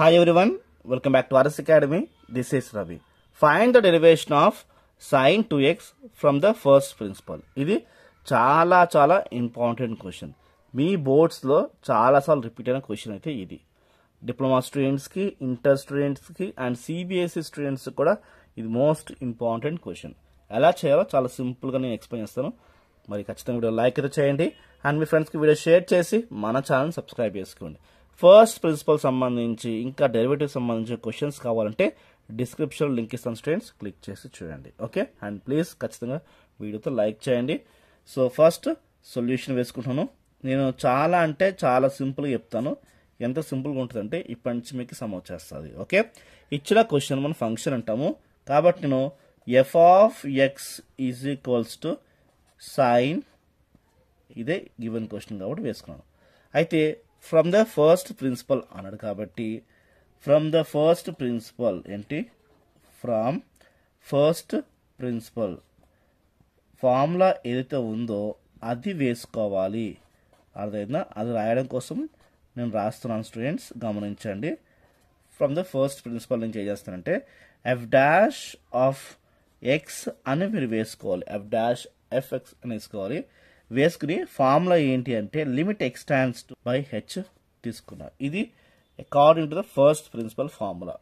Hi everyone, welcome back to RS Academy. This is Ravi. Find the derivation of sin 2x from the first principle. ఇది చాలా important question. మీ బోర్డ్స్లో చాలాసార్లు repeat అయిన question అయితే ఇది. Diploma స్టూడెంట్స్కి, inter స్టూడెంట్స్కి and CBSE students కూడా ఇది మోస్ట్ ఇంపార్టెంట్ క్వశ్చన్. ఎలా చేయాలో చాలా సింపుల్గా నేను ఎక్స్ప్లెయిన్ చేస్తాను. మరి ఖచ్చితంగా వీడియో లైక్ అయితే చేయండి అండ్ మీ ఫ్రెండ్స్కి వీడియో షేర్ చేసి మన ఛానల్ సబ్స్క్రైబ్ చేసుకోండి. ఫస్ట్ ప్రిన్సిపల్ సంబంధించి ఇంకా డెరివేటివ్ సంబంధించిన క్వశ్చన్స్ కావాలంటే డిస్క్రిప్షన్ లింక్ ఇస్తాను స్టూడెంట్స్, క్లిక్ చేసి చూడండి. ఓకే, అండ్ ప్లీజ్ ఖచ్చితంగా వీడియోతో లైక్ చేయండి. సో ఫస్ట్ సొల్యూషన్ వేసుకుంటాను. నేను చాలా సింపుల్గా చెప్తాను. ఎంత సింపుల్గా ఉంటుందంటే ఇప్పటి నుంచి మీకు సమ్ వచ్చేస్తుంది. ఓకే, ఇచ్చిన క్వశ్చన్ మనం ఫంక్షన్ అంటాము కాబట్టి నేను F of X is equals to sine, ఇదే గివెన్ క్వశ్చన్ కాబట్టి వేసుకున్నాను. అయితే ఫ్రమ్ ద ఫస్ట్ ప్రిన్సిపల్ అన్నాడు కాబట్టి ఫ్రమ్ ద ఫస్ట్ ప్రిన్సిపల్ ఏంటి, ఫ్రమ్ ఫస్ట్ ప్రిన్సిపల్ ఫార్ములా ఏదైతే ఉందో అది వేసుకోవాలి. అర్థమైందా? అది రాయడం కోసం నేను రాస్తున్నాను స్టూడెంట్స్, గమనించండి. ఫ్రమ్ ద ఫస్ట్ ప్రిన్సిపల్ నుంచి ఏం చేస్తానంటే ఎఫ్ డాష్ ఆఫ్ ఎక్స్ అని మీరు వేసుకోవాలి. ఎఫ్ డాష్ ఎఫ్ ఎక్స్ అని వేసుకోవాలి. వేసుకుని ఫార్ములా ఏంటి అంటే limit X tends to by H తీసుకున్నారు. ఇది according to the first principle formula.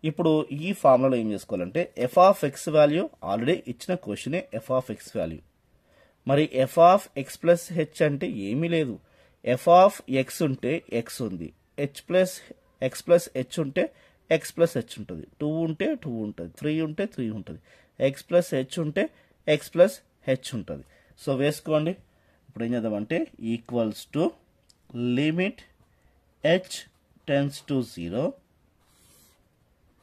ఇప్పుడు ఈ ఫార్ములాలో ఏం చేసుకోవాలంటే F of X value already ఇచ్చిన క్వశ్చనే ఎఫ్ ఆఫ్ ఎక్స్ వాల్యూ. మరి F of X plus H అంటే ఏమీ లేదు. ఎఫ్ ఆఫ్ ఎక్స్ ఉంటే ఎక్స్ ఉంది, H plus X plus H ఉంటే ఎక్స్ ప్లస్ హెచ్ ఉంటుంది, 2 ఉంటే 2 ఉంటుంది, 3 ఉంటే 3 ఉంటుంది, ఎక్స్ ప్లస్ హెచ్ ఉంటే ఎక్స్ ప్లస్ హెచ్ ఉంటుంది. సో వేసుకోండి. ఇప్పుడు ఏం చేద్దామంటే equals to limit H tends to 0,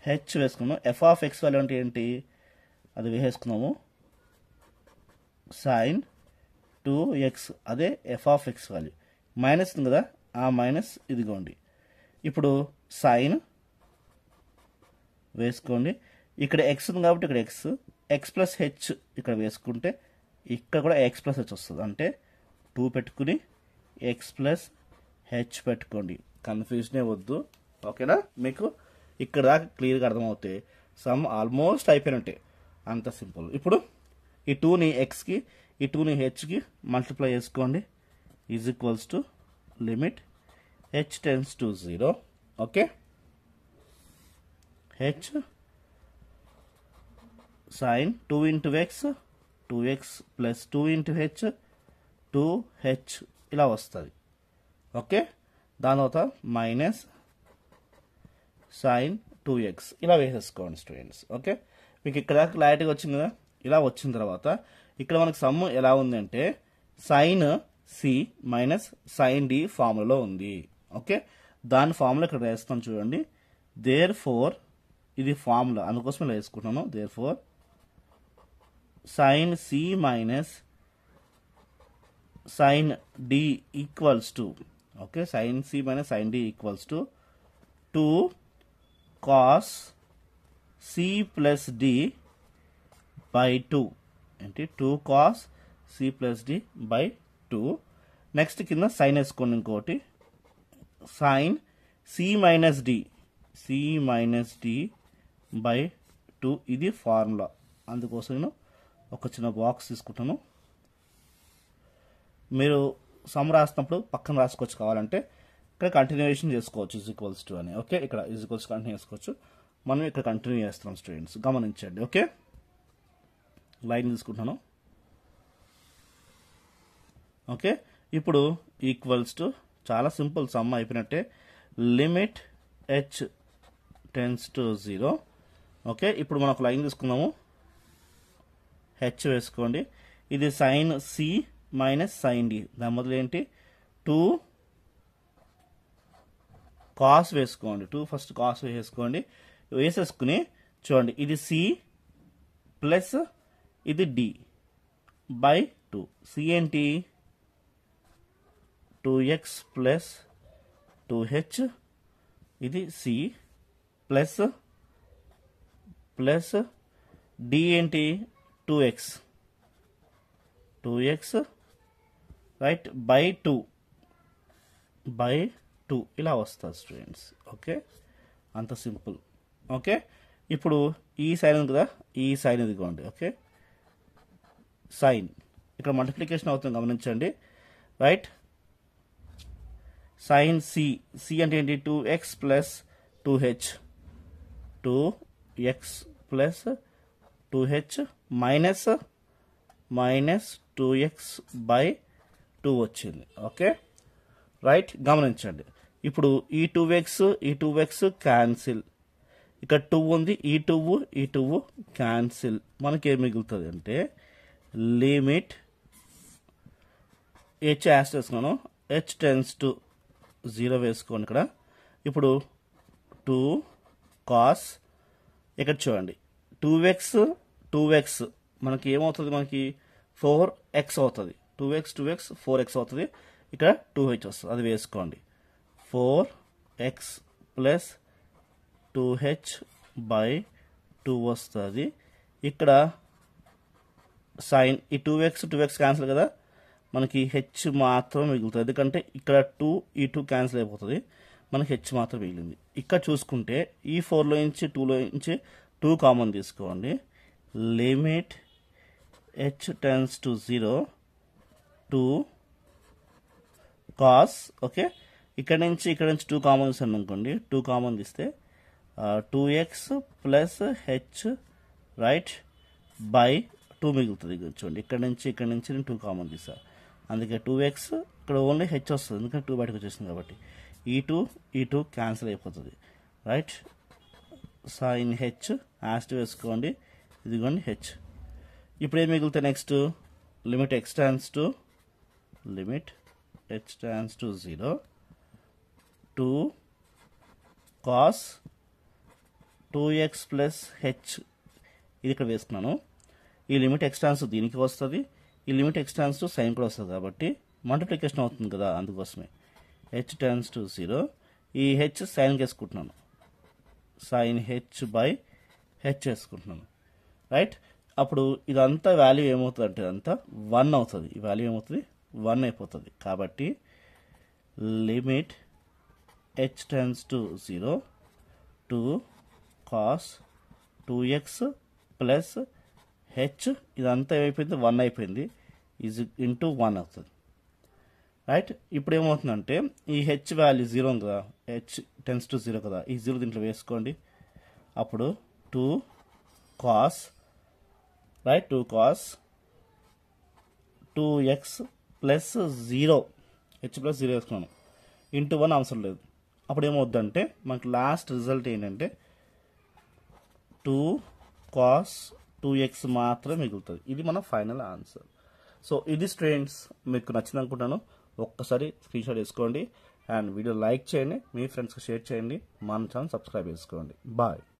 H వేసుకున్నాము. ఎఫ్ ఆఫ్ ఎక్స్ వాల్యూ అంటే ఏంటి, అది వేసుకున్నాము సైన్ 2x, అదే F of X value. Minus ఉంది కదా, ఆ మైనస్ ఇదిగోండి. ఇప్పుడు సైన్ వేసుకోండి. ఇక్కడ ఎక్స్ ఉంది కాబట్టి ఇక్కడ ఎక్స్, ఎక్స్ ప్లస్ హెచ్ ఇక్కడ వేసుకుంటే ఇక్కడ కూడా ఎక్స్ ప్లస్ హెచ్ వస్తుంది. అంటే 2 పెట్టుకుని ఎక్స్ ప్లస్ హెచ్ పెట్టుకోండి. కన్ఫ్యూజనే వద్దు. ఓకేనా? మీకు ఇక్కడ దాకా క్లియర్గా అర్థమవుతే సమ్ ఆల్మోస్ట్ అయిపోయినట్టే, అంత సింపుల్. ఇప్పుడు ఈ 2ని ఎక్స్కి ఈ 2ని హెచ్కి మల్టిప్లై చేసుకోండి. Is equals to limit H tends to 0. Okay, H sine 2 into X 2x plus 2 into H 2h ఇలా వస్తుంది. ఓకే, దాని తర్వాత మైనస్ సైన్ 2x ఇలా వేసేసుకోండి స్టూడెంట్స్. ఓకే, మీకు ఇక్కడ క్లారిటీగా వచ్చింది కదా. ఇలా వచ్చిన తర్వాత ఇక్కడ మనకు సమ్ ఎలా ఉంది అంటే sine C minus sine D ఫార్ములాలో ఉంది. ఓకే, దాని ఫార్ములా ఇక్కడ వేస్తాను చూడండి. దేర్ ఫోర్ ఇది ఫార్ములా, అందుకోసం ఇలా వేసుకుంటున్నాను. There four sin c minus sin d equals to, okay, sin c minus sin d equals to 2 cos c plus d by 2 అంటే 2 cos c plus d by 2. Next కింద sign వేసుకోండి. ఇంకోటి sin c minus d by 2 ఇది formula. అందుకోసం నేను ఒక చిన్న box తీసుకుంటాను. మీరు సమ్ రాసినప్పుడు పక్కన రాసుకోవచ్చు, కావాలంటే ఇక్కడ కంటిన్యూషన్ చేసుకోవచ్చు ఈజ్ ఈక్వల్స్ టు అని. ఓకే, ఇక్కడ ఈజ్ ఈక్వల్స్ కంటిన్యూ చేసుకోవచ్చు. మనం ఇక్కడ కంటిన్యూ చేస్తున్నాం స్టూడెంట్స్, గమనించండి. ఓకే, లైన్ తీసుకుంటాను. ఓకే, ఇప్పుడు ఈక్వల్స్ టు చాలా సింపుల్, సమ్ అయిపోయినట్టే. Limit H tends to 0. Okay, ఇప్పుడు మనం ఒక లైన్ తీసుకుందాము. హెచ్ వేసుకోండి. ఇది sine C minus sine D, దాని మొదలు ఏంటి 2 కాస్ వేసుకోండి. 2 ఫస్ట్ కాస్ వేసుకోండి. వేసేసుకుని చూడండి, ఇది సి ప్లస్ ఇది డి బై 2. సి ఏంటి 2x ప్లస్ 2h, ఇది సి ప్లస్ ప్లస్ డి ఏంటి 2x రైట్ బై 2 ఇలా వస్తుంది స్టూడెంట్స్. ఓకే, అంత సింపుల్. ఓకే, ఇప్పుడు ఈ సైన్ ఉంది కదా, ఈ సైన్ ఇదిగోండి. ఓకే, సైన్ ఇక్కడ మల్టిప్లికేషన్ అవుతుంది గమనించండి. రైట్, సైన్ సి అంటే ఏంటి? 2x plus 2h, 2x plus 2h minus 2x by 2 వచ్చింది. ఓకే రైట్, గమనించండి. ఇప్పుడు ఈ 2x క్యాన్సిల్, ఇక్కడ 2 ఉంది, ఈ 2 క్యాన్సిల్. మనకి ఏం మిగులుతుంది అంటే లిమిట్ h యాస్ వేసుకున్నాను, h టెన్స్ టు 0 వేసుకోండి ఇక్కడ. ఇప్పుడు 2 cos, ఇక్కడ చూడండి 2x మనకి ఏమవుతుంది? మనకి 4x అవుతుంది. 2x 4x అవుతుంది. ఇక్కడ 2h వస్తుంది, అది వేసుకోండి. 4x ప్లస్ 2h బై 2 వస్తుంది. ఇక్కడ సైన్ ఈ 2x క్యాన్సిల్ కదా, మనకి h మాత్రం మిగులుతుంది. ఎందుకంటే ఇక్కడ 2 ఈ 2 క్యాన్సిల్ అయిపోతుంది, మనకి h మాత్రం మిగిలింది. ఇక్కడ చూసుకుంటే ఈ 4లో నుంచి 2లో నుంచి 2 కామన్ తీసుకోండి. Limit h tends to 0 2 cos. Okay, ఇక్కడ నుంచి 2 కామన్ తీసాను అనుకోండి. 2 కామన్ తీస్తే 2x plus h right by 2 మిగులుతుంది. చూడండి ఇక్కడ నుంచి నేను 2 కామన్ తీసా, అందుకే 2x ఇక్కడ ఓన్లీ h వస్తుంది, ఎందుకంటే 2 బయటకు వచ్చేసింది కాబట్టి. ఈ 2 క్యాన్సిల్ అయిపోతుంది. రైట్, సైన్ h యాస్ట్ వేసుకోండి, ఇదిగోండి h. ఇప్పుడు ఏం మిగులుతాయి? Next limit h tends to 0 2 cos 2x plus h, ఇది ఇక్కడ వేసుకున్నాను. ఈ లిమిట్ h టెన్స్ దీనికి వస్తుంది, ఈ limit h tends to sine కూడా వస్తుంది, కాబట్టి మల్టిప్లికేషన్ అవుతుంది కదా, అందుకోసమే h టెన్స్ టు 0. ఈ h సైన్కి వేసుకుంటున్నాను, సైన్ h బై h వేసుకుంటున్నాను. రైట్, అప్పుడు ఇదంతా వాల్యూ ఏమవుతుంది అంటే ఇదంతా 1 అవుతుంది. ఈ వాల్యూ ఏమవుతుంది? 1 అయిపోతుంది. కాబట్టి limit h tends to 0 2 cos 2x plus h, ఇదంతా ఏమైపోయింది? 1 అయిపోయింది, ఈజ్ ఇంటూ 1 అవుతుంది. రైట్, ఇప్పుడు ఏమవుతుందంటే ఈ h వాల్యూ 0 ఉంది కదా, h టెన్స్ టు 0 కదా, ఈ 0 దీంట్లో వేసుకోండి. అప్పుడు 2 cos right 2 cos 2x plus 0 h plus 0 వేసుకున్నాను, ఇంటూ 1 అవసరం లేదు. అప్పుడు ఏమవుద్దంటే మనకు లాస్ట్ రిజల్ట్ ఏంటంటే 2 cos 2x మాత్రం మిగులుతుంది. ఇది మన ఫైనల్ ఆన్సర్. సో ఇది స్టూడెంట్స్ మీకు నచ్చింది అనుకుంటాను. ఒక్కసారి స్క్రీన్ షాట్ వేసుకోండి అండ్ వీడియో లైక్ చేయండి, మీ ఫ్రెండ్స్కి షేర్ చేయండి, మన ఛానల్ సబ్స్క్రైబ్ చేసుకోండి. బాయ్.